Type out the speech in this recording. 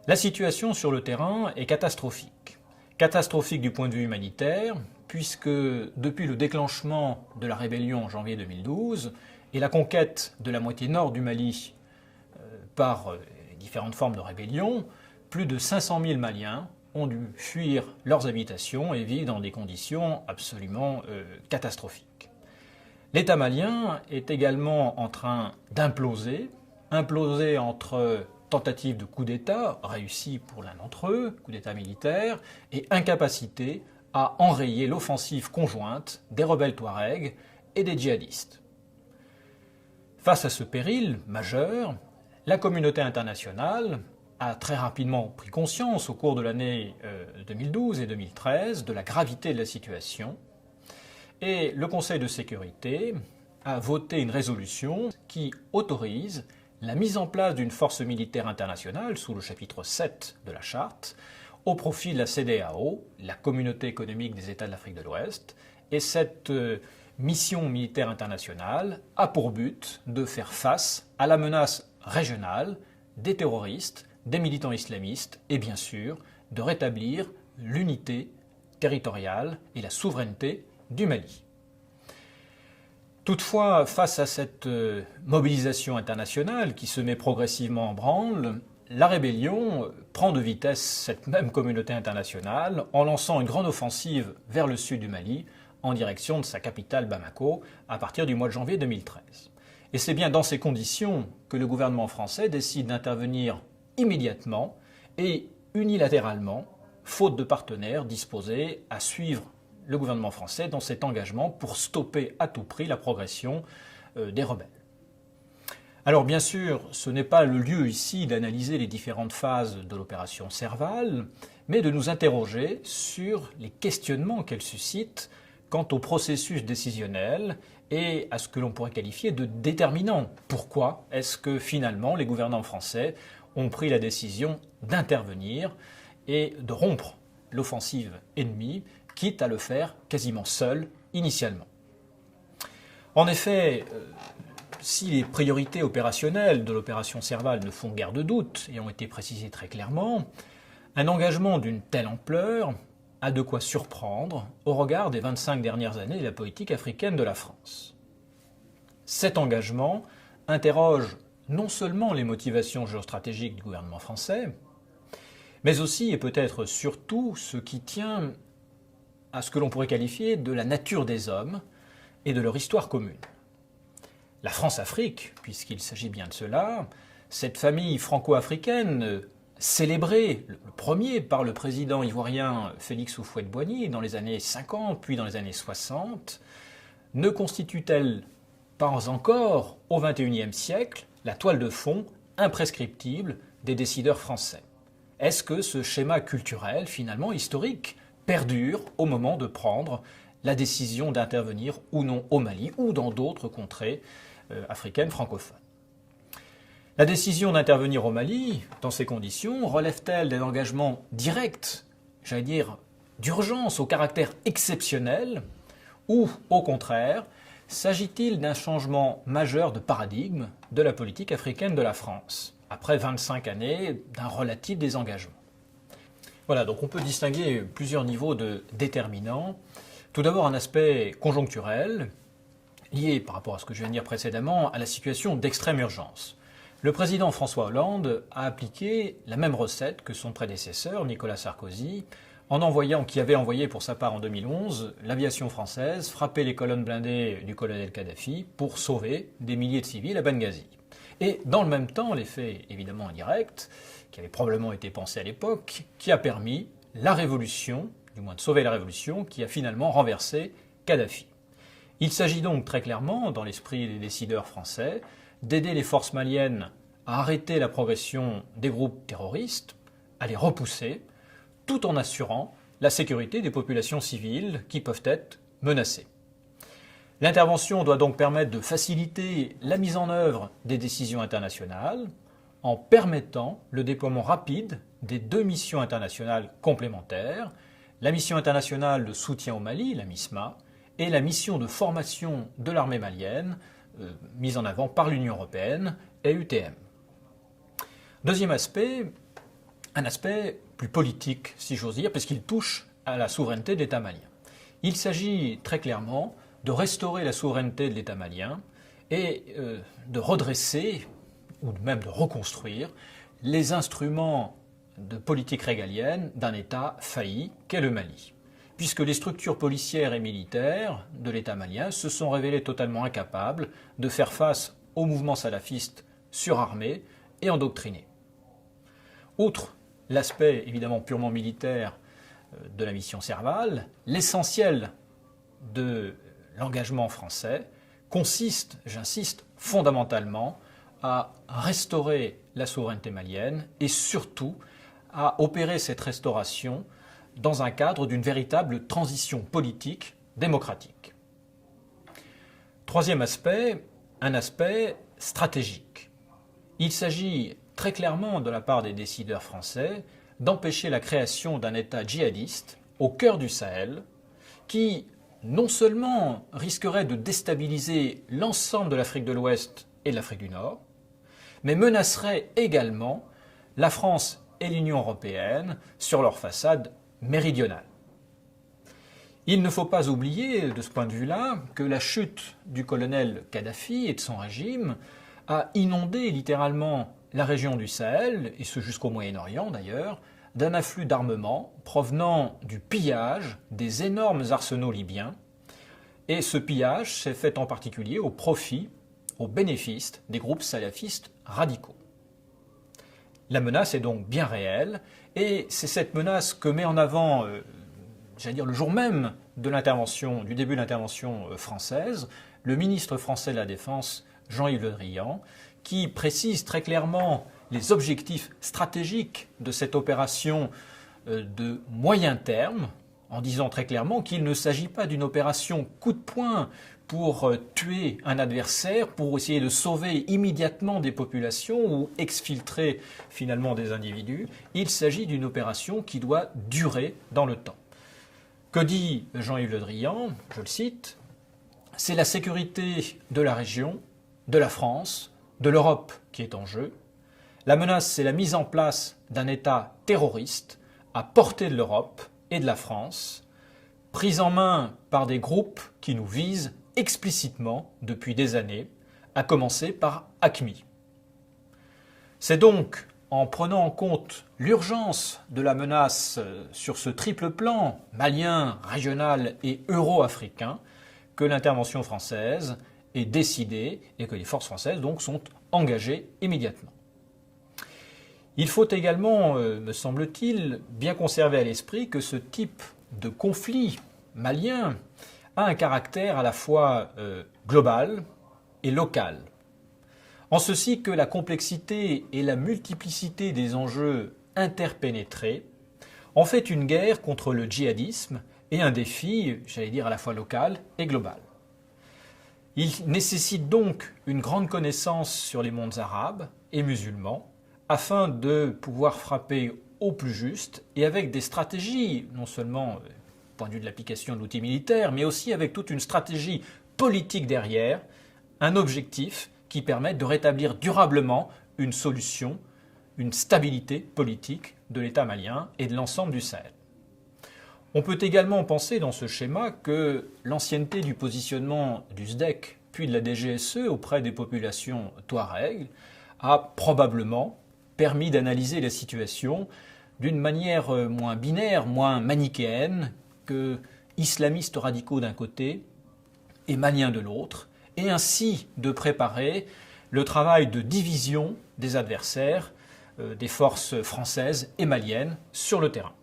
La situation sur le terrain est catastrophique. Catastrophique du point de vue humanitaire, puisque depuis le déclenchement de la rébellion en janvier 2012 et la conquête de la moitié nord du Mali par différentes formes de rébellion, plus de 500 000 Maliens ont dû fuir leurs habitations et vivent dans des conditions absolument catastrophiques. L'État malien est également en train d'imploser, imploser entre tentative de coup d'État, réussie pour l'un d'entre eux, coup d'État militaire, et incapacité à enrayer l'offensive conjointe des rebelles touaregs et des djihadistes. Face à ce péril majeur, la communauté internationale a très rapidement pris conscience au cours de l'année 2012 et 2013 de la gravité de la situation, et le Conseil de sécurité a voté une résolution qui autorise la mise en place d'une force militaire internationale sous le chapitre 7 de la Charte au profit de la CEDEAO, la Communauté économique des États de l'Afrique de l'Ouest, et cette mission militaire internationale a pour but de faire face à la menace régionale des terroristes, des militants islamistes et bien sûr de rétablir l'unité territoriale et la souveraineté du Mali. Toutefois, face à cette mobilisation internationale qui se met progressivement en branle, la rébellion prend de vitesse cette même communauté internationale en lançant une grande offensive vers le sud du Mali en direction de sa capitale Bamako à partir du mois de janvier 2013. Et c'est bien dans ces conditions que le gouvernement français décide d'intervenir immédiatement et unilatéralement, faute de partenaires disposés à suivre le gouvernement français dans cet engagement pour stopper à tout prix la progression des rebelles. Alors bien sûr, ce n'est pas le lieu ici d'analyser les différentes phases de l'opération Serval, mais de nous interroger sur les questionnements qu'elle suscite quant au processus décisionnel et à ce que l'on pourrait qualifier de déterminant. Pourquoi est-ce que finalement les gouvernants français ont pris la décision d'intervenir et de rompre l'offensive ennemie, quitte à le faire quasiment seul initialement. En effet, si les priorités opérationnelles de l'opération Serval ne font guère de doute et ont été précisées très clairement, un engagement d'une telle ampleur a de quoi surprendre au regard des 25 dernières années de la politique africaine de la France. Cet engagement interroge non seulement les motivations géostratégiques du gouvernement français, mais aussi et peut-être surtout ce qui tient à ce que l'on pourrait qualifier de la nature des hommes et de leur histoire commune. La France-Afrique, puisqu'il s'agit bien de cela, cette famille franco-africaine célébrée, le premier par le président ivoirien Félix Houphouët-Boigny dans les années 50 puis dans les années 60, ne constitue-t-elle pas encore au XXIe siècle la toile de fond imprescriptible des décideurs français? Est-ce que ce schéma culturel, finalement historique, perdure au moment de prendre la décision d'intervenir ou non au Mali ou dans d'autres contrées africaines francophones? La décision d'intervenir au Mali, dans ces conditions, relève-t-elle d'un engagement direct, j'allais dire d'urgence au caractère exceptionnel, ou au contraire, s'agit-il d'un changement majeur de paradigme de la politique africaine de la France, après 25 années d'un relatif désengagement? Voilà, donc on peut distinguer plusieurs niveaux de déterminants. Tout d'abord un aspect conjoncturel, lié par rapport à ce que je viens de dire précédemment, à la situation d'extrême urgence. Le président François Hollande a appliqué la même recette que son prédécesseur, Nicolas Sarkozy, qui avait envoyé pour sa part en 2011 l'aviation française frapper les colonnes blindées du colonel Kadhafi pour sauver des milliers de civils à Benghazi. Et dans le même temps, l'effet évidemment indirect, qui avait probablement été pensé à l'époque, qui a permis la révolution, du moins de sauver la révolution, qui a finalement renversé Kadhafi. Il s'agit donc très clairement, dans l'esprit des décideurs français, d'aider les forces maliennes à arrêter la progression des groupes terroristes, à les repousser, tout en assurant la sécurité des populations civiles qui peuvent être menacées. L'intervention doit donc permettre de faciliter la mise en œuvre des décisions internationales en permettant le déploiement rapide des 2 missions internationales complémentaires, la mission internationale de soutien au Mali, la MISMA, et la mission de formation de l'armée malienne, mise en avant par l'Union européenne et UTM. Deuxième aspect, un aspect plus politique, si j'ose dire, parce qu'il touche à la souveraineté de l'État malien. Il s'agit très clairement de restaurer la souveraineté de l'État malien et de redresser, ou même de reconstruire, les instruments de politique régalienne d'un État failli qu'est le Mali, puisque les structures policières et militaires de l'État malien se sont révélées totalement incapables de faire face aux mouvements salafistes surarmés et endoctrinés. Outre l'aspect évidemment purement militaire de la mission Serval, l'essentiel de l'engagement français consiste, j'insiste, fondamentalement à restaurer la souveraineté malienne et surtout à opérer cette restauration dans un cadre d'une véritable transition politique démocratique. Troisième aspect, un aspect stratégique. Il s'agit très clairement de la part des décideurs français d'empêcher la création d'un État djihadiste au cœur du Sahel qui non seulement risquerait de déstabiliser l'ensemble de l'Afrique de l'Ouest et de l'Afrique du Nord, mais menacerait également la France et l'Union européenne sur leur façade méridionale. Il ne faut pas oublier, de ce point de vue-là, que la chute du colonel Kadhafi et de son régime a inondé littéralement la région du Sahel, et ce jusqu'au Moyen-Orient d'ailleurs, d'un afflux d'armement provenant du pillage des énormes arsenaux libyens. Et ce pillage s'est fait en particulier au profit, au bénéfice des groupes salafistes radicaux. La menace est donc bien réelle, et c'est cette menace que met en avant, le jour même de l'intervention, du début de l'intervention française, le ministre français de la Défense, Jean-Yves Le Drian, qui précise très clairement les objectifs stratégiques de cette opération de moyen terme, en disant très clairement qu'il ne s'agit pas d'une opération coup de poing pour tuer un adversaire, pour essayer de sauver immédiatement des populations ou exfiltrer finalement des individus. Il s'agit d'une opération qui doit durer dans le temps. Que dit Jean-Yves Le Drian? Je le cite, « C'est la sécurité de la région, de la France, de l'Europe qui est en jeu. La menace, c'est la mise en place d'un État terroriste à portée de l'Europe et de la France, prise en main par des groupes qui nous visent explicitement depuis des années, à commencer par AQMI. C'est donc en prenant en compte l'urgence de la menace sur ce triple plan, malien, régional et euro-africain, que l'intervention française est décidée et que les forces françaises donc sont engagées immédiatement. Il faut également, me semble-t-il, bien conserver à l'esprit que ce type de conflit malien a un caractère à la fois global et local. En ceci que la complexité et la multiplicité des enjeux interpénétrés en fait une guerre contre le djihadisme et un défi, à la fois local et global. Il nécessite donc une grande connaissance sur les mondes arabes et musulmans afin de pouvoir frapper au plus juste et avec des stratégies, non seulement du point de vue de l'application de l'outil militaire, mais aussi avec toute une stratégie politique derrière, un objectif qui permette de rétablir durablement une solution, une stabilité politique de l'État malien et de l'ensemble du Sahel. On peut également penser dans ce schéma que l'ancienneté du positionnement du SDEC puis de la DGSE auprès des populations touareg a probablement permis d'analyser la situation d'une manière moins binaire, moins manichéenne que islamistes radicaux d'un côté et maliens de l'autre, et ainsi de préparer le travail de division des adversaires des forces françaises et maliennes sur le terrain.